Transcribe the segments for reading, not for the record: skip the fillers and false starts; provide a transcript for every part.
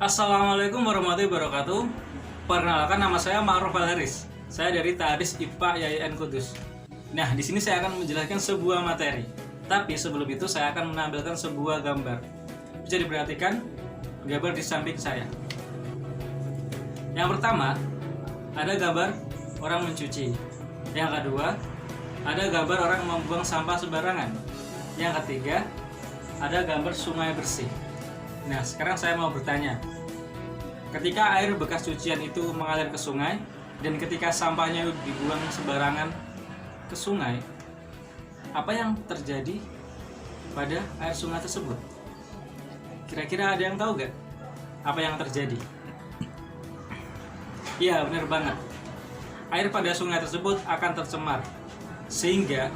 Assalamualaikum warahmatullahi wabarakatuh. Perkenalkan, nama saya Ma'ruf Valeris. Saya dari Tadis IPA YIN Kudus. Nah, di sini saya akan menjelaskan sebuah materi. Tapi sebelum itu saya akan menampilkan sebuah gambar. Bisa diperhatikan gambar di samping saya. Yang pertama, ada gambar orang mencuci. Yang kedua, ada gambar orang membuang sampah sembarangan. Yang ketiga, ada gambar sungai bersih. Nah, sekarang saya mau bertanya. Ketika air bekas cucian itu mengalir ke sungai, dan ketika sampahnya dibuang sembarangan ke sungai, apa yang terjadi pada air sungai tersebut? Kira-kira ada yang tahu gak apa yang terjadi? Iya, benar banget. Air pada sungai tersebut akan tercemar, sehingga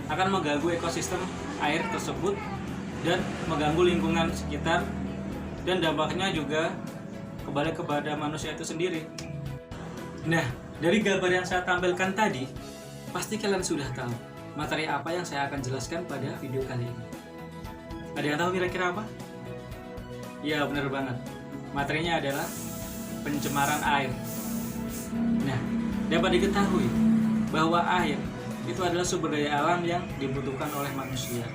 akan mengganggu ekosistem air tersebut dan mengganggu lingkungan sekitar, dan dampaknya juga kembali kepada manusia itu sendiri. Nah, dari gambar yang saya tampilkan tadi, pasti kalian sudah tahu materi apa yang saya akan jelaskan pada video kali ini. Ada yang tahu kira-kira apa? Ya, benar banget. Materinya adalah pencemaran air. Nah, dapat diketahui bahwa air itu adalah sumber daya alam yang dibutuhkan oleh manusia.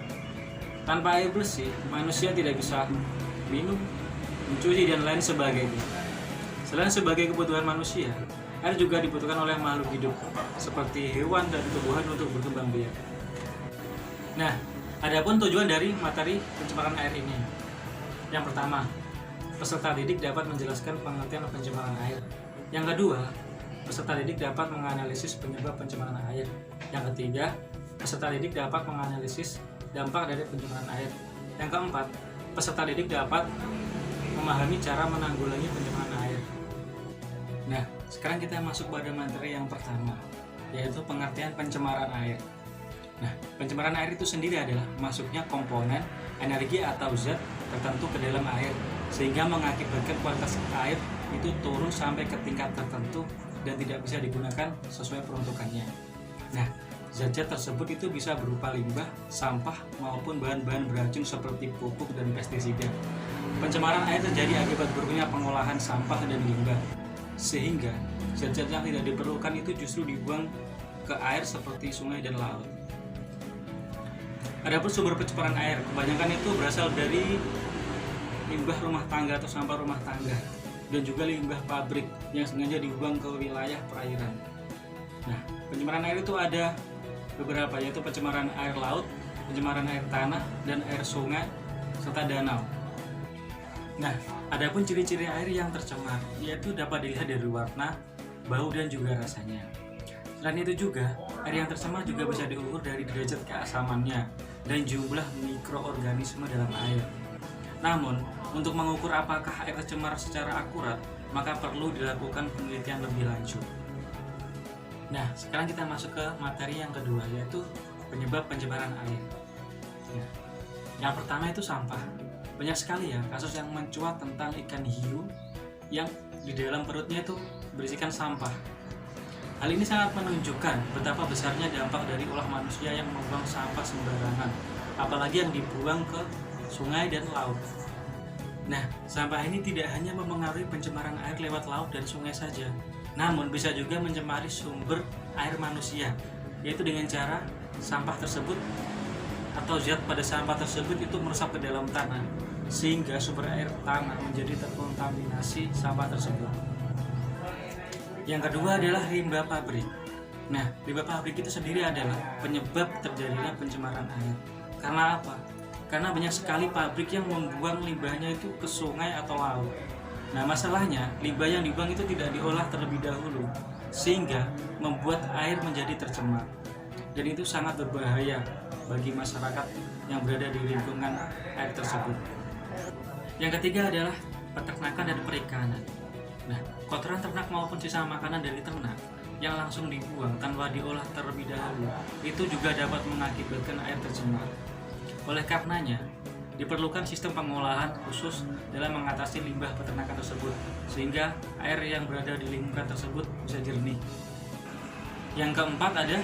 Tanpa air bersih, manusia tidak bisa minum, mencuci, dan lain sebagainya. Selain sebagai kebutuhan manusia, air juga dibutuhkan oleh makhluk hidup seperti hewan dan tumbuhan untuk berkembang biak. Nah, adapun tujuan dari materi pencemaran air ini. Yang pertama, peserta didik dapat menjelaskan pengertian pencemaran air. Yang kedua, peserta didik dapat menganalisis penyebab pencemaran air. Yang ketiga, peserta didik dapat menganalisis dampak dari pencemaran air. Yang keempat, peserta didik dapat memahami cara menanggulangi pencemaran air. Nah, sekarang kita masuk pada materi yang pertama, yaitu pengertian pencemaran air. Nah, pencemaran air itu sendiri adalah masuknya komponen, energi atau zat tertentu ke dalam air, sehingga mengakibatkan kualitas air itu turun sampai ke tingkat tertentu dan tidak bisa digunakan sesuai peruntukannya. Nah, zat-zat tersebut itu bisa berupa limbah, sampah, maupun bahan-bahan beracun seperti pupuk dan pestisida. Pencemaran air terjadi akibat buruknya pengolahan sampah dan limbah, sehingga zat-zat yang tidak diperlukan itu justru dibuang ke air seperti sungai dan laut. Adapun sumber pencemaran air, kebanyakan itu berasal dari limbah rumah tangga atau sampah rumah tangga, dan juga limbah pabrik yang sengaja dibuang ke wilayah perairan. Nah, pencemaran air itu ada beberapa, yaitu pencemaran air laut, pencemaran air tanah, dan air sungai, serta danau. Nah, adapun ciri-ciri air yang tercemar, yaitu dapat dilihat dari warna, bau, dan juga rasanya. Selain itu juga, air yang tercemar juga bisa diukur dari derajat keasamannya dan jumlah mikroorganisme dalam air. Namun, untuk mengukur apakah air tercemar secara akurat, maka perlu dilakukan penelitian lebih lanjut. Nah, sekarang kita masuk ke materi yang kedua, yaitu penyebab pencemaran air. Nah, yang pertama itu sampah. Banyak sekali ya kasus yang mencuat tentang ikan hiu yang di dalam perutnya itu berisikan sampah. Hal ini sangat menunjukkan betapa besarnya dampak dari ulah manusia yang membuang sampah sembarangan, apalagi yang dibuang ke sungai dan laut. Nah, sampah ini tidak hanya mempengaruhi pencemaran air lewat laut dan sungai saja, namun bisa juga mencemari sumber air manusia, yaitu dengan cara sampah tersebut atau zat pada sampah tersebut itu meresap ke dalam tanah, sehingga sumber air tanah menjadi terkontaminasi sampah tersebut. Yang kedua adalah limbah pabrik. Nah, limbah pabrik itu sendiri adalah penyebab terjadinya pencemaran air. Karena apa? Karena banyak sekali pabrik yang membuang limbahnya itu ke sungai atau laut. Nah, masalahnya limbah yang dibuang itu tidak diolah terlebih dahulu, sehingga membuat air menjadi tercemar. Dan itu sangat berbahaya bagi masyarakat yang berada di lingkungan air tersebut. Yang ketiga adalah peternakan dan perikanan. Nah, kotoran ternak maupun sisa makanan dari ternak yang langsung dibuang tanpa diolah terlebih dahulu itu juga dapat mengakibatkan air tercemar. Oleh karenanya, diperlukan sistem pengolahan khusus dalam mengatasi limbah peternakan tersebut, sehingga air yang berada di lingkungan tersebut bisa jernih. Yang keempat ada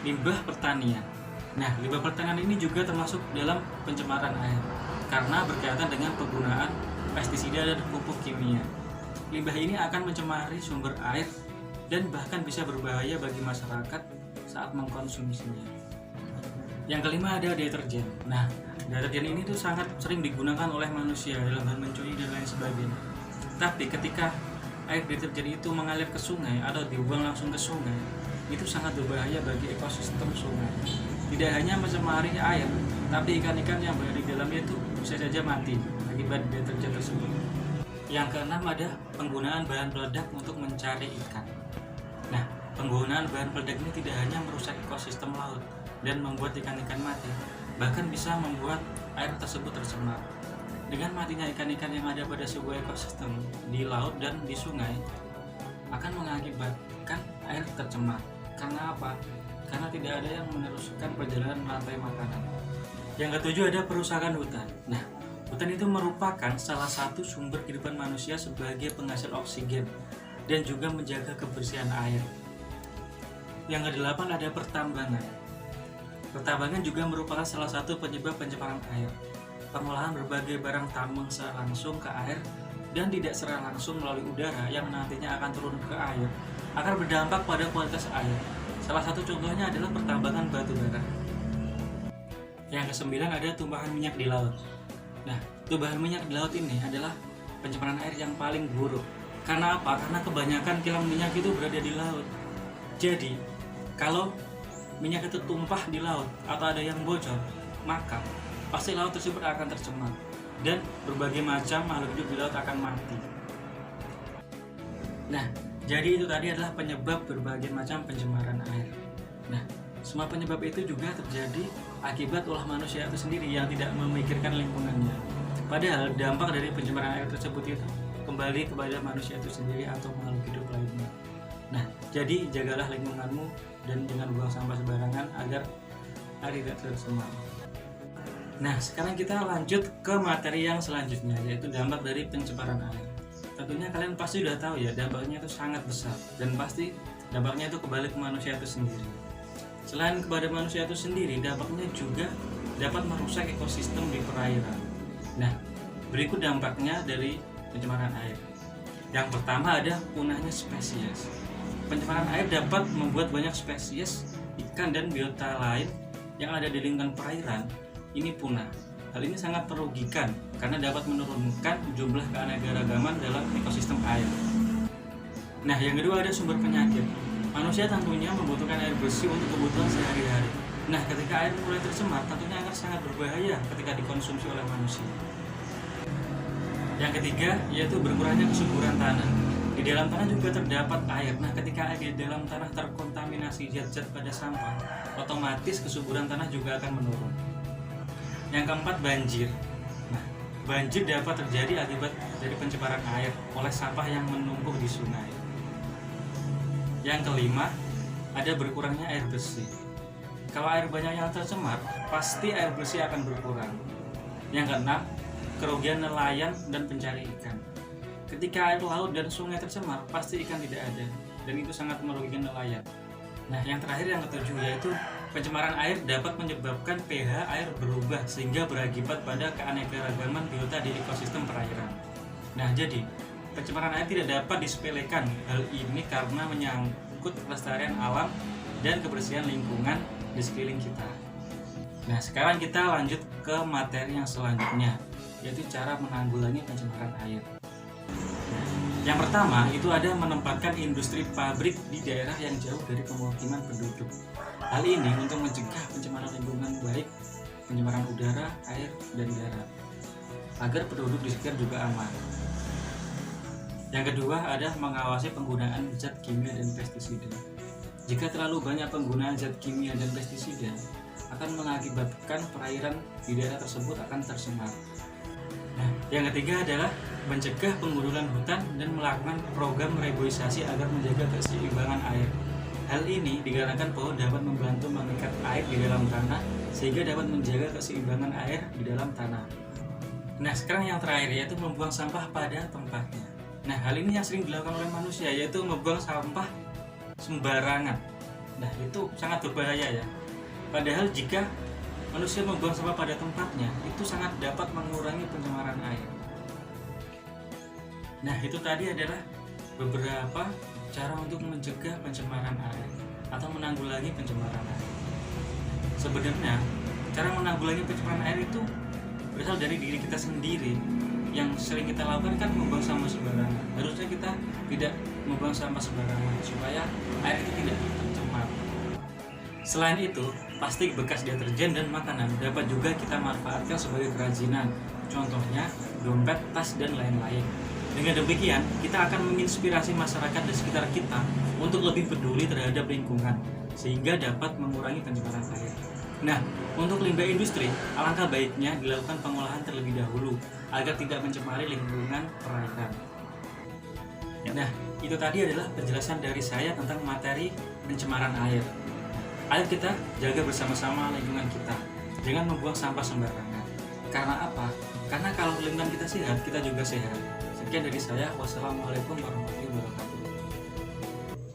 limbah pertanian. Nah, limbah pertanian ini juga termasuk dalam pencemaran air karena berkaitan dengan penggunaan pestisida dan pupuk kimia. Limbah ini akan mencemari sumber air dan bahkan bisa berbahaya bagi masyarakat saat mengkonsumsinya. Yang kelima ada deterjen. Nah, deterjen ini tuh sangat sering digunakan oleh manusia dalam hal mencuci dan lain sebagainya. Tapi ketika air deterjen itu mengalir ke sungai atau dibuang langsung ke sungai, itu sangat berbahaya bagi ekosistem sungai. Tidak hanya mencemari air, tapi ikan-ikan yang berada di dalamnya itu bisa saja mati akibat deterjen tersebut. Yang keenam ada penggunaan bahan peledak untuk mencari ikan. Nah, penggunaan bahan peledak ini tidak hanya merusak ekosistem laut dan membuat ikan-ikan mati, bahkan bisa membuat air tersebut tercemar. Dengan matinya ikan-ikan yang ada pada sebuah ekosistem di laut dan di sungai akan mengakibatkan air tercemar. Karena apa? Karena tidak ada yang meneruskan perjalanan rantai makanan. Yang ketujuh ada perusakan hutan. Nah, hutan itu merupakan salah satu sumber kehidupan manusia sebagai penghasil oksigen dan juga menjaga kebersihan air. Yang kedelapan ada pertambangan. Pertambangan juga merupakan salah satu penyebab pencemaran air. Pengolahan berbagai barang tambang secara langsung ke air dan tidak secara langsung melalui udara yang nantinya akan turun ke air akan berdampak pada kualitas air. Salah satu contohnya adalah pertambangan batu bara. Yang kesembilan ada tumpahan minyak di laut. Nah, tumpahan minyak di laut ini adalah pencemaran air yang paling buruk. Karena apa? Karena kebanyakan kilang minyak itu berada di laut. Jadi, kalau minyak itu tumpah di laut atau ada yang bocor, maka pasti laut tersebut akan tercemar dan berbagai macam makhluk hidup di laut akan mati. Nah, jadi itu tadi adalah penyebab berbagai macam pencemaran air. Nah, semua penyebab itu juga terjadi akibat ulah manusia itu sendiri yang tidak memikirkan lingkungannya. Padahal dampak dari pencemaran air tersebut itu kembali kepada manusia itu sendiri atau makhluk hidup lainnya. Nah, jadi jagalah lingkunganmu dan jangan buang sampah sembarangan agar air tidak tercemar. Nah, sekarang kita lanjut ke materi yang selanjutnya, yaitu dampak dari pencemaran air. Tentunya kalian pasti sudah tahu ya, dampaknya itu sangat besar dan pasti dampaknya itu kembali ke manusia itu sendiri. Selain kepada manusia itu sendiri, dampaknya juga dapat merusak ekosistem di perairan. Nah, berikut dampaknya dari pencemaran air. Yang pertama ada punahnya spesies. Pencemaran air dapat membuat banyak spesies ikan dan biota lain yang ada di lingkungan perairan ini punah. Hal ini sangat merugikan karena dapat menurunkan jumlah keanekaragaman dalam ekosistem air. Nah, yang kedua ada sumber penyakit. Manusia tentunya membutuhkan air bersih untuk kebutuhan sehari-hari. Nah, ketika air mulai tercemar, tentunya akan sangat berbahaya ketika dikonsumsi oleh manusia. Yang ketiga yaitu berkurangnya kesuburan tanah. Di dalam tanah juga terdapat air. Nah, ketika air di dalam tanah terkontaminasi zat-zat pada sampah, otomatis kesuburan tanah juga akan menurun. Yang keempat, banjir. Nah, banjir dapat terjadi akibat dari pencemaran air oleh sampah yang menumpuk di sungai. Yang kelima, ada berkurangnya air bersih. Kalau air banyak yang tercemar, pasti air bersih akan berkurang. Yang keenam, kerugian nelayan dan pencari ikan. Ketika air laut dan sungai tercemar, pasti ikan tidak ada, dan itu sangat merugikan nelayan. Nah, yang terakhir yang ketujuh yaitu pencemaran air dapat menyebabkan pH air berubah sehingga berakibat pada keanekaragaman biota di ekosistem perairan. Nah, jadi pencemaran air tidak dapat disepelekan. Hal ini karena menyangkut kelestarian alam dan kebersihan lingkungan di sekeliling kita. Nah, sekarang kita lanjut ke materi yang selanjutnya, yaitu cara menanggulangi pencemaran air. Yang pertama itu ada menempatkan industri pabrik di daerah yang jauh dari pemukiman penduduk. Hal ini untuk mencegah pencemaran lingkungan baik pencemaran udara, air, dan darat agar penduduk di sekitar juga aman. Yang kedua ada mengawasi penggunaan zat kimia dan pestisida. Jika terlalu banyak penggunaan zat kimia dan pestisida akan mengakibatkan perairan di daerah tersebut akan tercemar. Nah, yang ketiga adalah mencegah penggundulan hutan dan melakukan program reboisasi agar menjaga keseimbangan air. Hal ini dikarenakan pohon dapat membantu mengikat air di dalam tanah sehingga dapat menjaga keseimbangan air di dalam tanah. Nah, sekarang yang terakhir yaitu membuang sampah pada tempatnya. Nah, hal ini yang sering dilakukan oleh manusia yaitu membuang sampah sembarangan. Nah, itu sangat berbahaya ya. Padahal jika manusia membuang sampah pada tempatnya, itu sangat dapat mengurangi pencemaran air. Nah, itu tadi adalah beberapa cara untuk mencegah pencemaran air atau menanggulangi pencemaran air. Sebenarnya, cara menanggulangi pencemaran air itu berasal dari diri kita sendiri. Yang sering kita lakukan kan membuang sampah sembarangan. Harusnya kita tidak membuang sampah sembarangan supaya air itu tidak tercemar. Selain itu, plastik bekas deterjen dan makanan dapat juga kita manfaatkan sebagai kerajinan. Contohnya, dompet, tas, dan lain-lain. Dengan demikian, kita akan menginspirasi masyarakat di sekitar kita untuk lebih peduli terhadap lingkungan, sehingga dapat mengurangi pencemaran air. Nah, untuk limbah industri, alangkah baiknya dilakukan pengolahan terlebih dahulu agar tidak mencemari lingkungan perairan. Nah, itu tadi adalah penjelasan dari saya tentang materi pencemaran air. Ayo kita jaga bersama-sama lingkungan kita, jangan membuang sampah sembarangan. Karena apa? Karena kalau lingkungan kita sehat, kita juga sehat. Sekian dari saya. Wassalamualaikum warahmatullahi wabarakatuh.